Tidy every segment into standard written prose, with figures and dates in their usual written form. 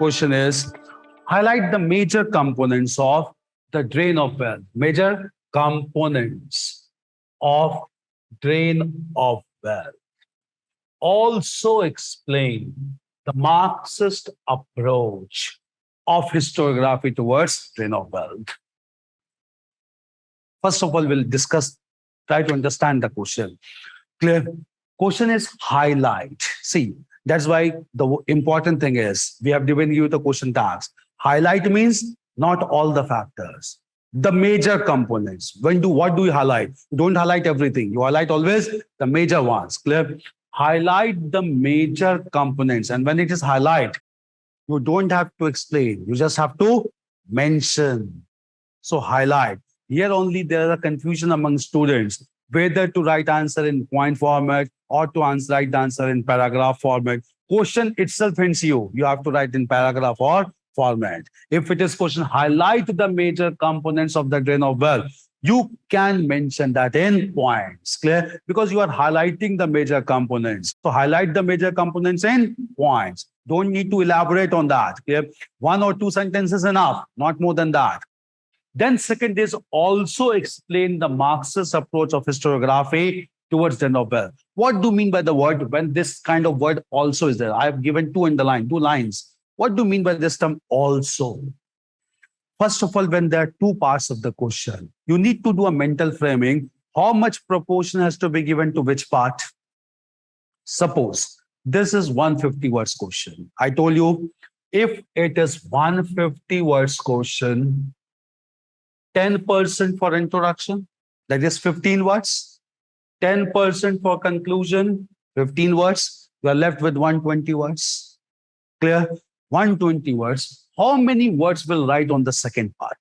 question is, highlight the major components of the drain of wealth. Major components of drain of wealth. Also explain the Marxist approach of historiography towards drain of wealth. First of all, we'll try to understand the question. Clear? Question is highlight. See, that's why the important thing is we have given you the question task. Highlight means not all the factors, the major components. What do you highlight? You don't highlight everything. You highlight always the major ones. Clear? Highlight the major components. And when it is highlight, you don't have to explain. You just have to mention. So highlight. Here only there is a confusion among students whether to write answer in point format or to write the answer in paragraph format. Question itself hints you have to write in paragraph or format. If it is question, highlight the major components of the drain of wealth, you can mention that in points. Clear? Because you are highlighting the major components. So highlight the major components in points. Don't need to elaborate on that. Clear? 1 or 2 sentences enough, not more than that. Then second is also explain the Marxist approach of historiography towards drain of wealth. What do you mean by the word when this kind of word also is there? I have given 2 lines. What do you mean by this term also? First of all, when there are 2 parts of the question, you need to do a mental framing. How much proportion has to be given to which part? Suppose this is 150 words question. I told you, if it is 150 words question, 10% for introduction, that is 15 words. 10% for conclusion, 15 words. You are left with 120 words. Clear? 120 words. How many words will write on the second part?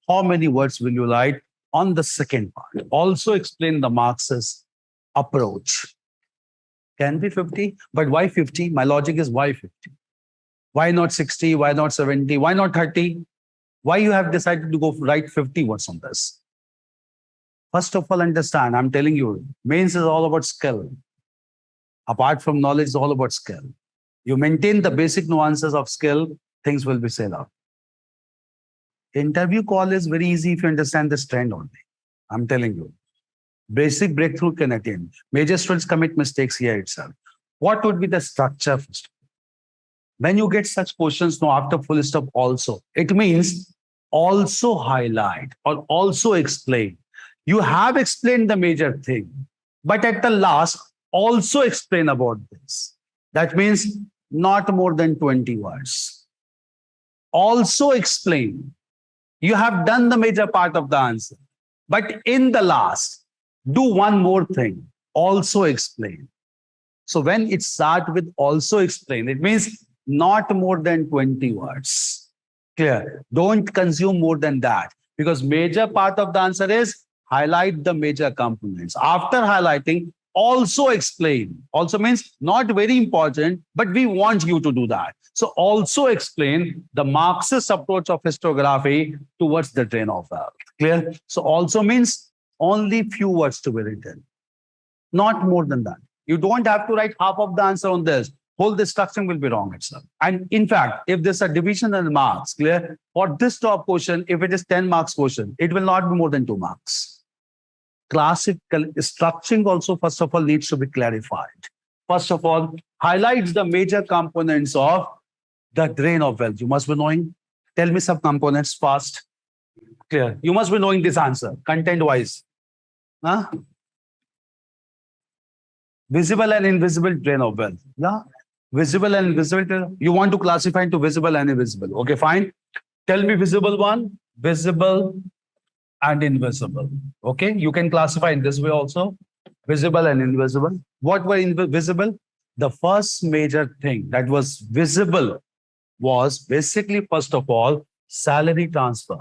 How many words will you write on the second part? Also explain the Marxist approach. Can be 50, but why 50? My logic is why 50? Why not 60? Why not 70? Why not 30? Why you have decided to go write 50 words on this? First of all, understand, I'm telling you, mains is all about skill. Apart from knowledge, it's all about skill. You maintain the basic nuances of skill, things will be said out. Interview call is very easy if you understand this trend only. I'm telling you. Basic breakthrough can attain. Major students commit mistakes here itself. What would be the structure first? When you get such questions, no, after full stop also, it means also highlight or also explain. You have explained the major thing, but at the last, also explain about this. That means not more than 20 words. Also explain. You have done the major part of the answer, but in the last, do one more thing. Also explain. So when it starts with also explain, it means not more than 20 words. Clear? Don't consume more than that, because major part of the answer is highlight the major components. After highlighting, also explain. Also means not very important, but we want you to do that. So also explain the Marxist approach of historiography towards the drain of wealth. Clear? So also means only few words to be written. Not more than that. You don't have to write half of the answer on this. Whole discussion will be wrong itself. And in fact, if there's a division in marks, clear? For this top question, if it is 10 marks question, it will not be more than 2 marks. Classical structuring also, first of all, needs to be clarified. First of all, highlights the major components of the drain of wealth. You must be knowing. Tell me some components fast. Clear? You must be knowing this answer, content-wise. Huh? Visible and invisible drain of wealth. Yeah. Visible and invisible. You want to classify into visible and invisible. Okay, fine. Tell me visible one, visible and invisible. Okay, you can classify in this way also. Visible and invisible. What were invisible? The first major thing that was visible was basically, first of all, salary transfer.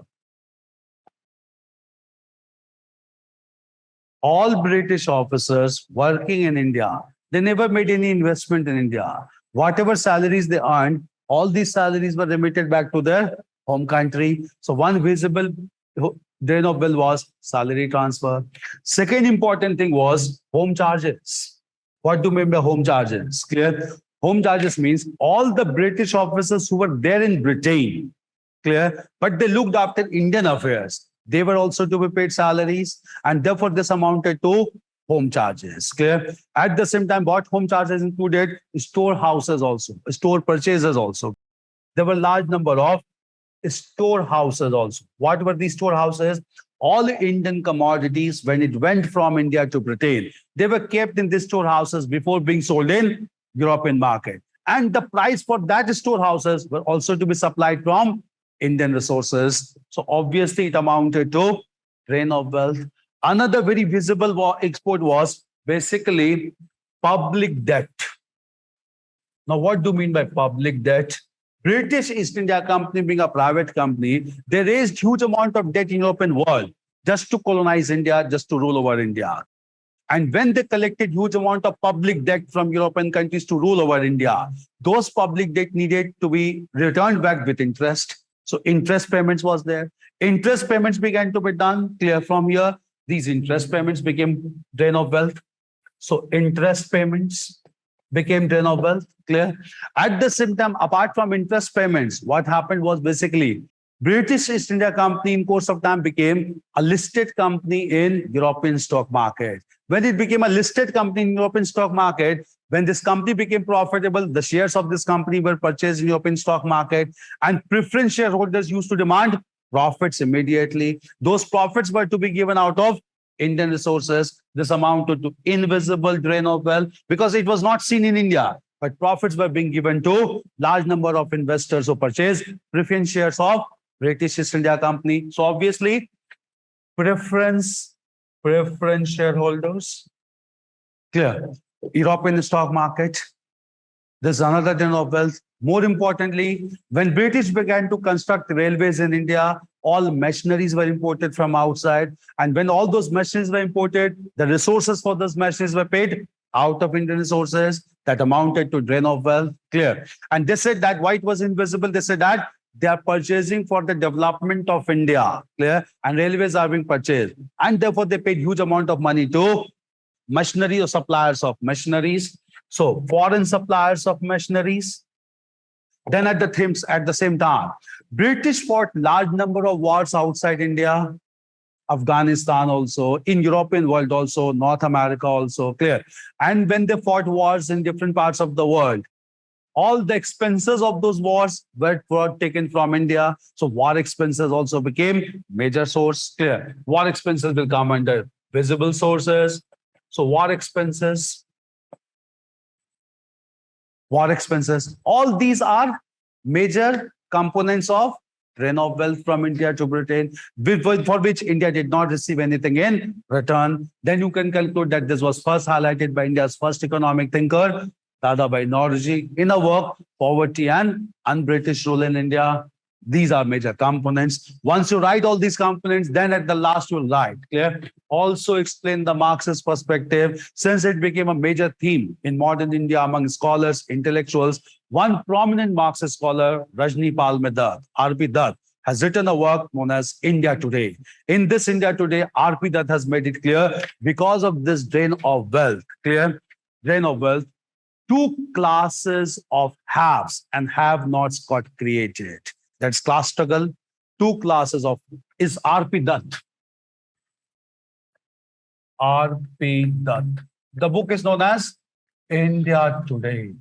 All British officers working in India, they never made any investment in India. Whatever salaries they earned, all these salaries were remitted back to their home country. So one visible drain of wealth was salary transfer. Second important thing was home charges. What do you mean by home charges? Clear? Home charges means all the British officers who were there in Britain, clear, but they looked after Indian affairs. They were also to be paid salaries, and therefore this amounted to home charges, clear. At the same time, what home charges included? Storehouses also, store purchases also. There were large number of storehouses also. What were these storehouses? All Indian commodities, when it went from India to Britain, they were kept in these storehouses before being sold in European market. And the price for that storehouses were also to be supplied from Indian resources. So obviously it amounted to drain of wealth. Another very visible export was basically public debt. Now, what do you mean by public debt? British East India Company being a private company, they raised huge amount of debt in European world just to colonize India, just to rule over India. And when they collected huge amount of public debt from European countries to rule over India, those public debt needed to be returned back with interest. So interest payments was there. Interest payments began to be done, clear from here. These interest payments became drain of wealth. So interest payments became drain of wealth, clear. At the same time, apart from interest payments, what happened was basically British East India Company in course of time became a listed company in European stock market. When it became a listed company in European stock market, when this company became profitable, the shares of this company were purchased in European stock market, and preference shareholders used to demand profits immediately. Those profits were to be given out of Indian resources. This amounted to invisible drain of wealth because it was not seen in India, but profits were being given to large number of investors who purchased preference shares of British East India Company. So obviously, preference shareholders, clear. European stock market, there's another drain of wealth. More importantly, when British began to construct railways in India, all machineries were imported from outside. And when all those machineries were imported, the resources for those machineries were paid out of Indian resources. That amounted to drain of wealth, clear. And they said that why it was invisible, they said that they are purchasing for the development of India, clear. And railways are being purchased. And therefore they paid huge amount of money to machinery or suppliers of machineries. So foreign suppliers of machineries. Then at the same time, British fought large number of wars outside India, Afghanistan also, in European world also, North America also, clear. And when they fought wars in different parts of the world, all the expenses of those wars were taken from India. So war expenses also became major source, clear. War expenses will come under visible sources. So war expenses, all these are major components of drain of wealth from India to Britain, for which India did not receive anything in return. Then you can conclude that this was first highlighted by India's first economic thinker, Dadabhai Naoroji, in a work, Poverty and Un-British Rule in India. These are major components. Once you write all these components, then at the last you'll write, clear? Also explain the Marxist perspective, since it became a major theme in modern India among scholars, intellectuals. One prominent Marxist scholar, Rajnipal Dutt, R.P. Dutt, has written a work known as India Today. In this India Today, R.P. Dutt has made it clear, because of this drain of wealth, clear? Drain of wealth, two classes of haves and have-nots got created. That's class struggle. Two classes of is R.P. Dutt. R.P. Dutt. The book is known as India Today.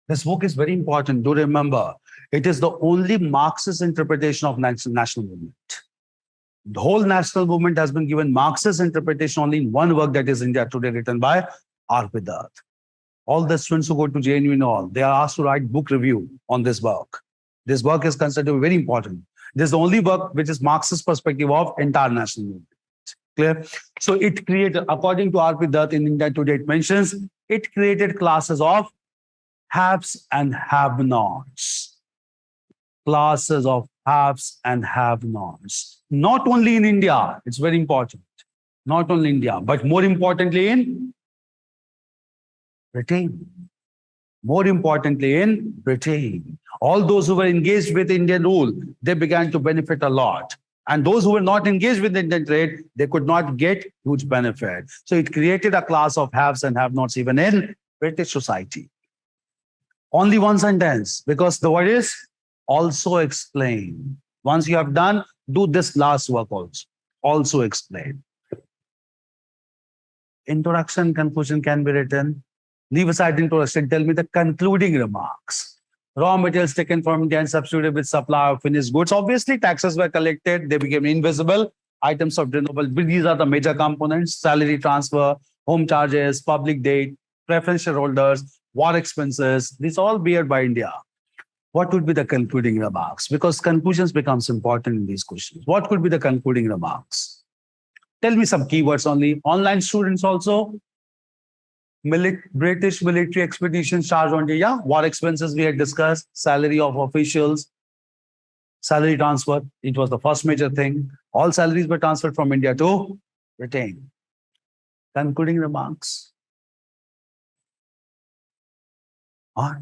This book is very important. Do remember, it is the only Marxist interpretation of national movement. The whole national movement has been given Marxist interpretation only in one work, that is India Today, written by R.P. Dutt. All the students who go to JNU and all, they are asked to write book review on this work. This work is considered very important. This is the only work which is Marxist perspective of entire national movement. Clear? So it created, according to R.P. Dutt in India Today, it mentions, it created classes of haves and have-nots. Classes of haves and have-nots. Not only in India, it's very important. Not only India, but more importantly in Britain. More importantly in Britain. All those who were engaged with Indian rule, they began to benefit a lot. And those who were not engaged with Indian trade, they could not get huge benefit. So it created a class of haves and have-nots even in British society. Only one sentence, because the word is also explain. Once you have done, do this last work also. Also explain. Introduction, conclusion can be written. Leave aside introduction. Tell me the concluding remarks. Raw materials taken from India and substituted with supply of finished goods. Obviously, taxes were collected. They became invisible. Items of renewable. These are the major components: salary transfer, home charges, public debt, preferential holders, war expenses. These all beared by India. What would be the concluding remarks? Because conclusions becomes important in these questions. What could be the concluding remarks? Tell me some keywords only. Online students also. British military expeditions charged on India. Yeah, war expenses we had discussed. Salary of officials. Salary transfer. It was the first major thing. All salaries were transferred from India to Britain. Concluding remarks.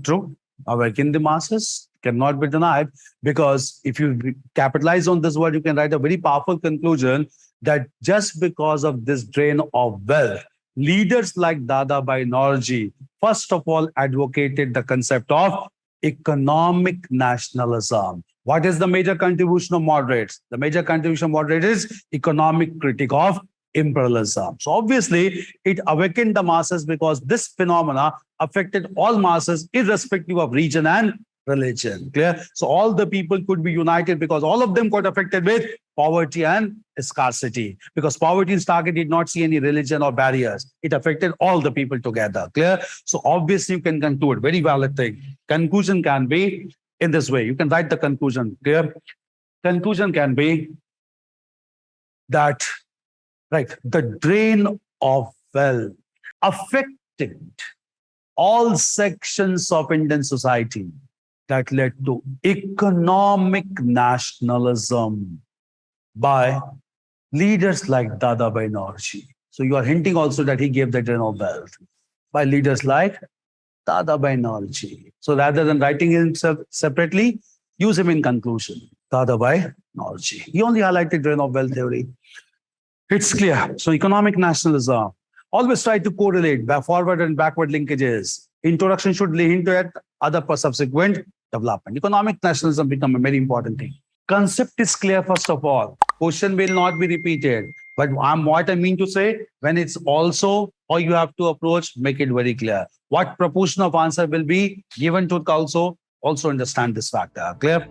True. Awaken the masses cannot be denied, because if you capitalize on this word, you can write a very powerful conclusion that just because of this drain of wealth, leaders like Dadabhai Naoroji, first of all, advocated the concept of economic nationalism. What is the major contribution of moderates? The major contribution of moderates is economic critique of imperialism. So obviously, it awakened the masses because this phenomena affected all masses irrespective of region and religion. Clear? So all the people could be united because all of them got affected with poverty and scarcity. Because poverty and scarcity did not see any religion or barriers. It affected all the people together. Clear? So obviously you can conclude, very valid thing. Conclusion can be in this way. You can write the conclusion. Clear? Conclusion can be that, right, the drain of wealth affected all sections of Indian society that led to economic nationalism by leaders like Dadabhai Naoroji. So you are hinting also that he gave the drain of wealth by leaders like Dadabhai Naoroji. So rather than writing himself separately, use him in conclusion. Dadabhai Naoroji. He only highlighted drain of wealth theory. It's clear. So economic nationalism. Always try to correlate forward and backward linkages. Introduction should hint at other subsequent development. Economic nationalism become a very important thing. Concept is clear, first of all. Question will not be repeated. But what I mean to say, when it's also, or you have to approach, make it very clear. What proportion of answer will be given to also understand this factor. Clear?